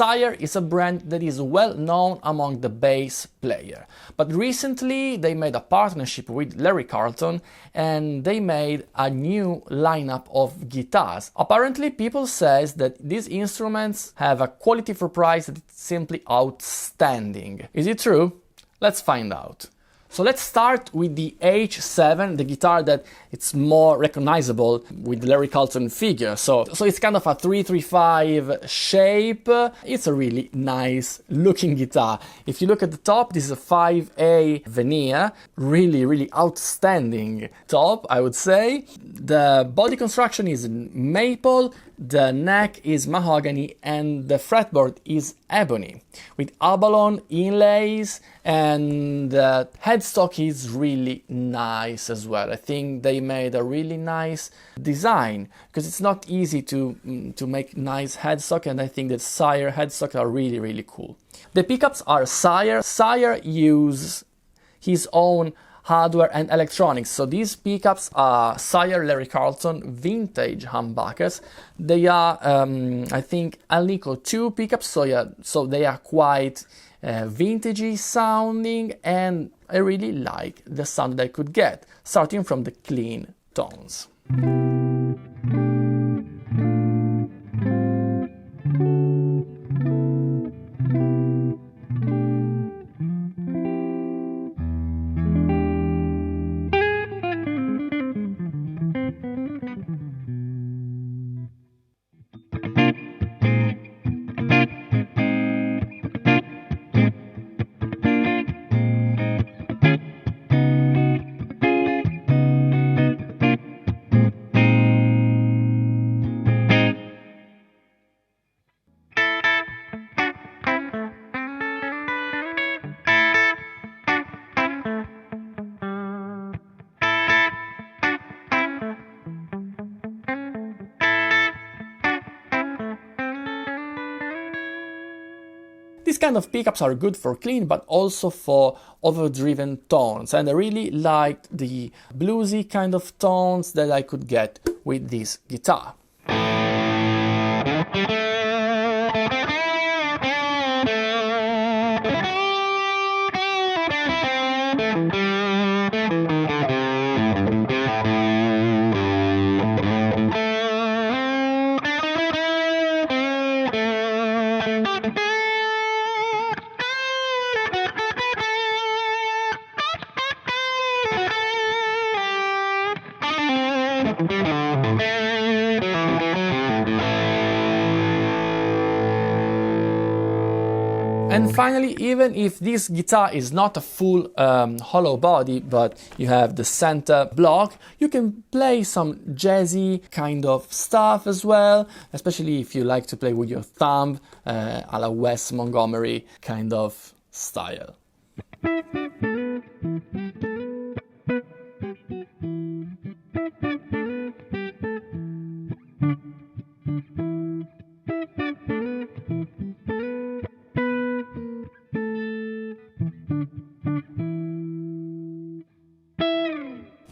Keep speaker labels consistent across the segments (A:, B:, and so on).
A: Sire is a brand that is well known among the bass player, but recently they made a partnership with Larry Carlton and they made a new lineup of guitars. Apparently people says that these instruments have a quality for price that is simply outstanding. Is it true? Let's find out. So let's start with the H7, the guitar that it's more recognizable with Larry Carlton figure. So it's kind of a 335 shape. It's a really nice looking guitar. If you look at the top, this is a 5A veneer, really outstanding top, I would say. The body construction is maple, the neck is mahogany, and the fretboard is ebony with abalone inlays, and the headstock is really nice as well. I think they made a really nice design because it's not easy to make nice headstock, and I think that Sire headstock are really cool. The pickups are Sire. Sire uses his own hardware and electronics. So these pickups are Sire Larry Carlton vintage humbuckers. They are, I think, Alnico 2 pickups, so they are quite vintagey sounding, and I really like the sound that I could get, starting from the clean tones. These kind of pickups are good for clean, but also for overdriven tones, and I really liked the bluesy kind of tones that I could get with this guitar. And finally, even if this guitar is not a full hollow body, but you have the center block, you can play some jazzy kind of stuff as well, especially if you like to play with your thumb, a la Wes Montgomery kind of style.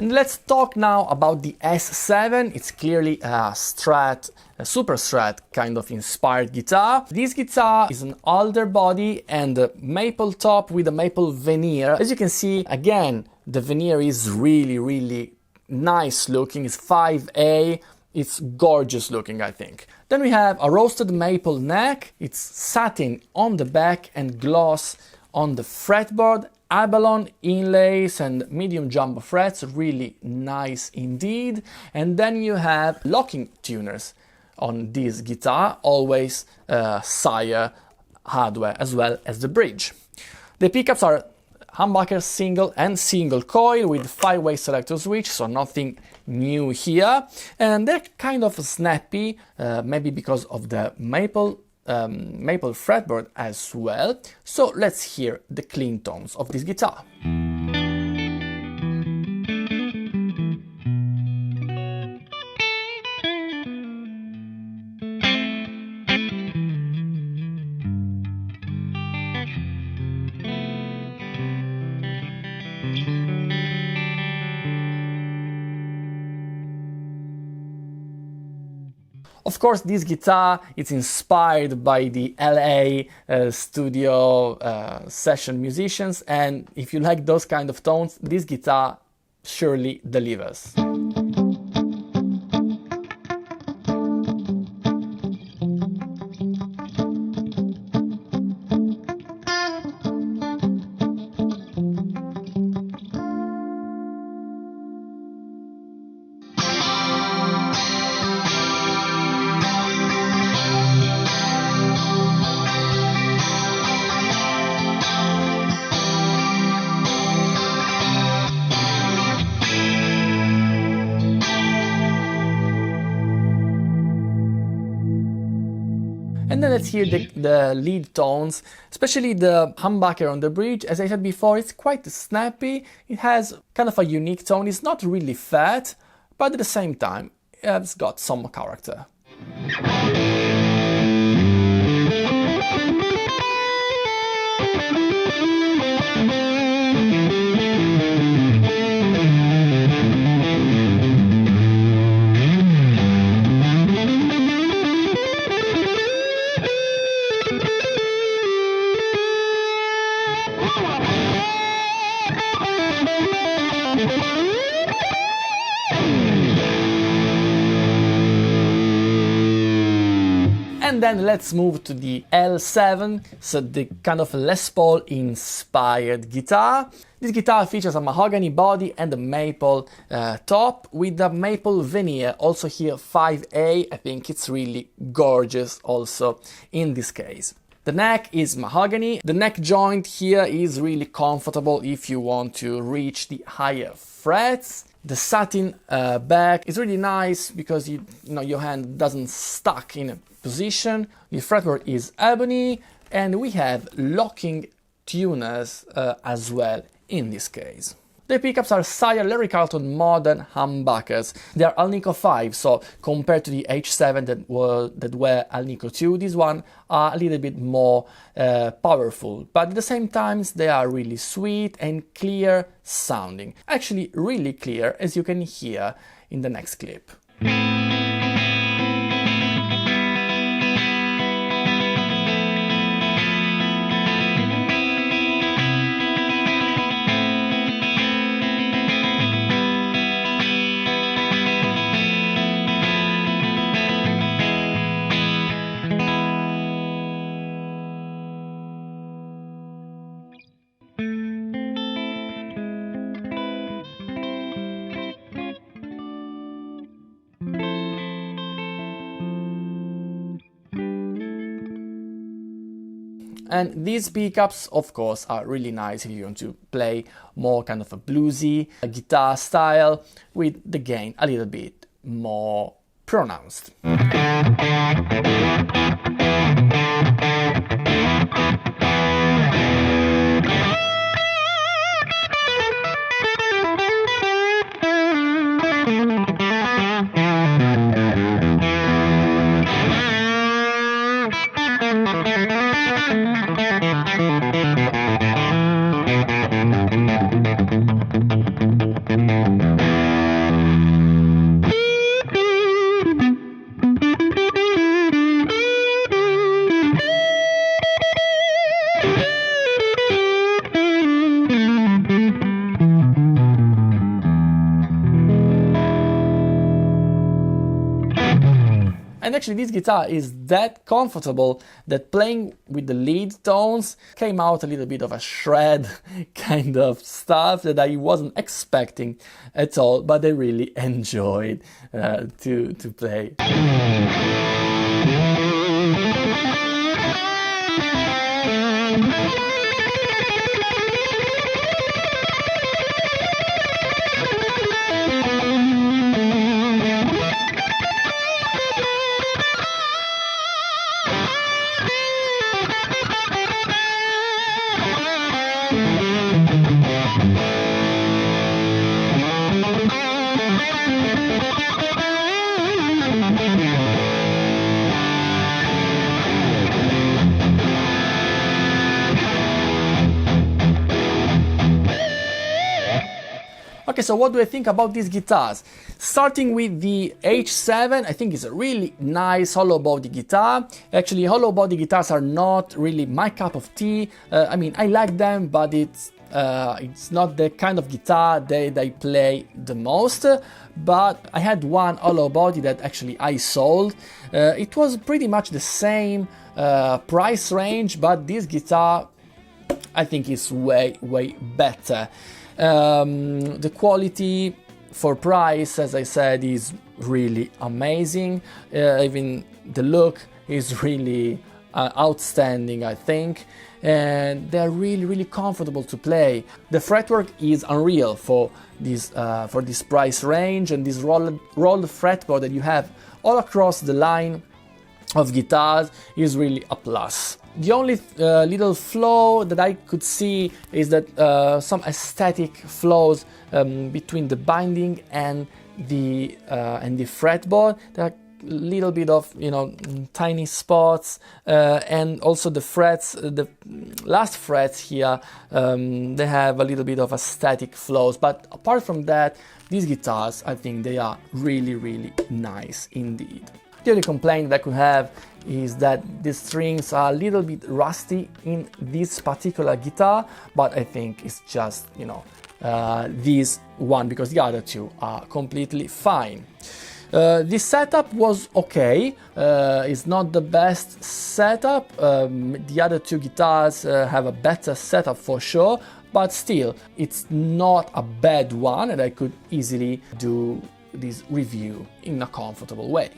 A: And let's talk now about the S7. It's clearly a strat, a super strat kind of inspired guitar. This guitar is an alder body and a maple top with a maple veneer. As you can see, again, the veneer is really nice looking. It's 5A. It's gorgeous looking, I think. Then we have a roasted maple neck. It's satin on the back and gloss on the fretboard. Abalone inlays and medium jumbo frets, really nice indeed. And then you have locking tuners on this guitar, always Sire hardware, as well as the bridge. The pickups are humbucker single and single coil with 5-way selector switch, so nothing new here. And they're kind of snappy, maybe because of the maple fretboard as well. So let's hear the clean tones of this guitar. Of course, this guitar is inspired by the LA studio session musicians, and if you like those kind of tones, this guitar surely delivers. And then let's hear the lead tones, especially the humbucker on the bridge. As I said before, it's quite snappy. It has kind of a unique tone. It's not really fat, but at the same time, it's got some character. And then let's move to the L7, so the kind of Les Paul inspired guitar. This guitar features a mahogany body and a maple top with a maple veneer, also here 5A. I think it's really gorgeous also in this case. The neck is mahogany. The neck joint here is really comfortable if you want to reach the higher frets. The satin back is really nice because your hand doesn't stuck in a position. The fretboard is ebony, and we have locking tuners as well in this case. The pickups are Sire Larry Carlton modern humbuckers. They are Alnico 5, so compared to the H7 that were Alnico 2, this one are a little bit more powerful, but at the same time they are really sweet and clear sounding. Actually really clear, as you can hear in the next clip. And these pickups, of course, are really nice if you want to play more kind of a bluesy guitar style with the gain a little bit more pronounced. And actually this guitar is that comfortable that playing with the lead tones came out a little bit of a shred kind of stuff that I wasn't expecting at all, but I really enjoyed to play. Okay, so what do I think about these guitars? Starting with the H7, I think it's a really nice hollow body guitar. Actually, hollow body guitars are not really my cup of tea. I mean, I like them, but it's not the kind of guitar that I play the most. But I had one hollow body that actually I sold. It was pretty much the same price range, but this guitar I think is way better. The quality for price, as I said, is really amazing. Even the look is really outstanding, I think, and they're really comfortable to play. The fretwork is unreal for this price range, and this rolled fretboard that you have all across the line of guitars is really a plus. The only little flaw that I could see is that some aesthetic flaws between the binding and the fretboard. There are a little bit of, you know, tiny spots, and also the frets, the last frets here, they have a little bit of aesthetic flaws. But apart from that, these guitars, I think they are really nice indeed. The only complaint that I could have is that the strings are a little bit rusty in this particular guitar, but I think it's just, you know, this one, because the other two are completely fine. This setup was okay. It's not the best setup. The other two guitars have a better setup for sure, but still, it's not a bad one, and I could easily do this review in a comfortable way.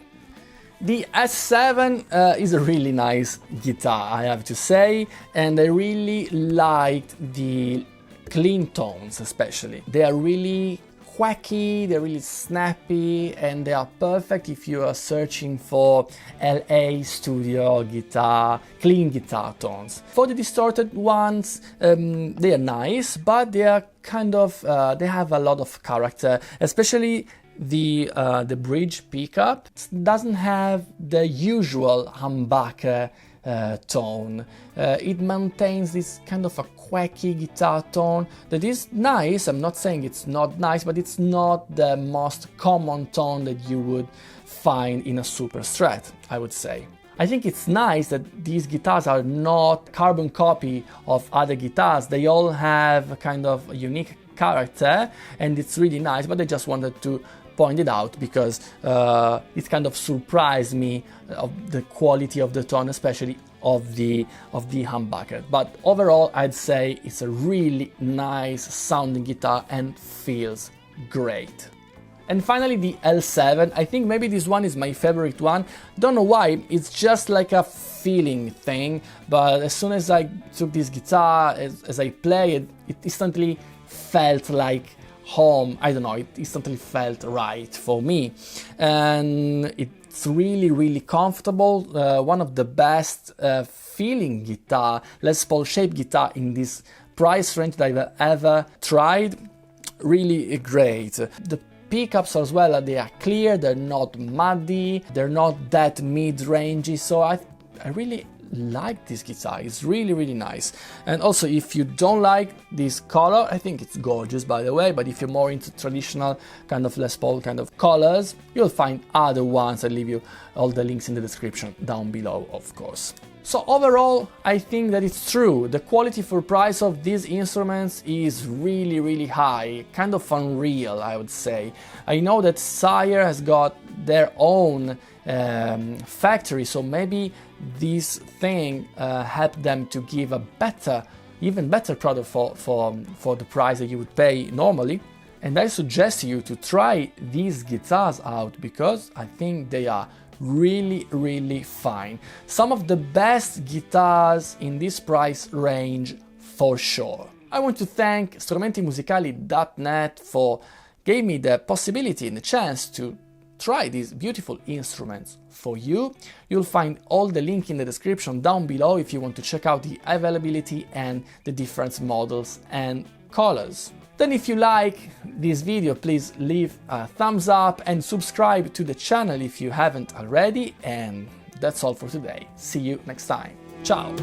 A: The S7 is a really nice guitar, I have to say, and I really liked the clean tones especially. They are really quacky, they're really snappy, and they are perfect if you are searching for LA studio guitar, clean guitar tones. For the distorted ones, they are nice, but they are kind of, they have a lot of character, especially the bridge pickup doesn't have the usual humbucker tone. It maintains this kind of a quacky guitar tone that is nice. I'm not saying it's not nice, but it's not the most common tone that you would find in a super strat, I would say. I think it's nice that these guitars are not carbon copy of other guitars. They all have a kind of a unique character, and it's really nice, but I just wanted to point it out because it kind of surprised me of the quality of the tone, especially of the humbucker. But overall, I'd say it's a really nice sounding guitar and feels great. And finally, the L7. I think maybe this one is my favorite one. Don't know why, it's just like a feeling thing, but as soon as I took this guitar, as I play it, it instantly felt like home. I don't know, it instantly felt right for me, and it's really comfortable. One of the best feeling guitar, Les Paul shaped guitar in this price range that I've ever tried. Really great. The pickups as well, they are clear, they're not muddy, they're not that mid-rangey, so I really like this guitar. It's really nice. And also, if you don't like this color, I think it's gorgeous, by the way, but if you're more into traditional kind of Les Paul kind of colors, you'll find other ones. I'll leave you all the links in the description down below, of course. So overall, I think that it's true. The quality for price of these instruments is really high, kind of unreal, I would say. I know that Sire has got their own factory, so maybe this thing helped them to give a better, even better product for the price that you would pay normally. And I suggest you to try these guitars out because I think they are really fine. Some of the best guitars in this price range for sure. I want to thank strumentimusicali.net for giving me the possibility and the chance to try these beautiful instruments for you. You'll find all the link in the description down below if you want to check out the availability and the different models and colors. Then if you like this video, please leave a thumbs up and subscribe to the channel if you haven't already. And that's all for today. See you next time. Ciao!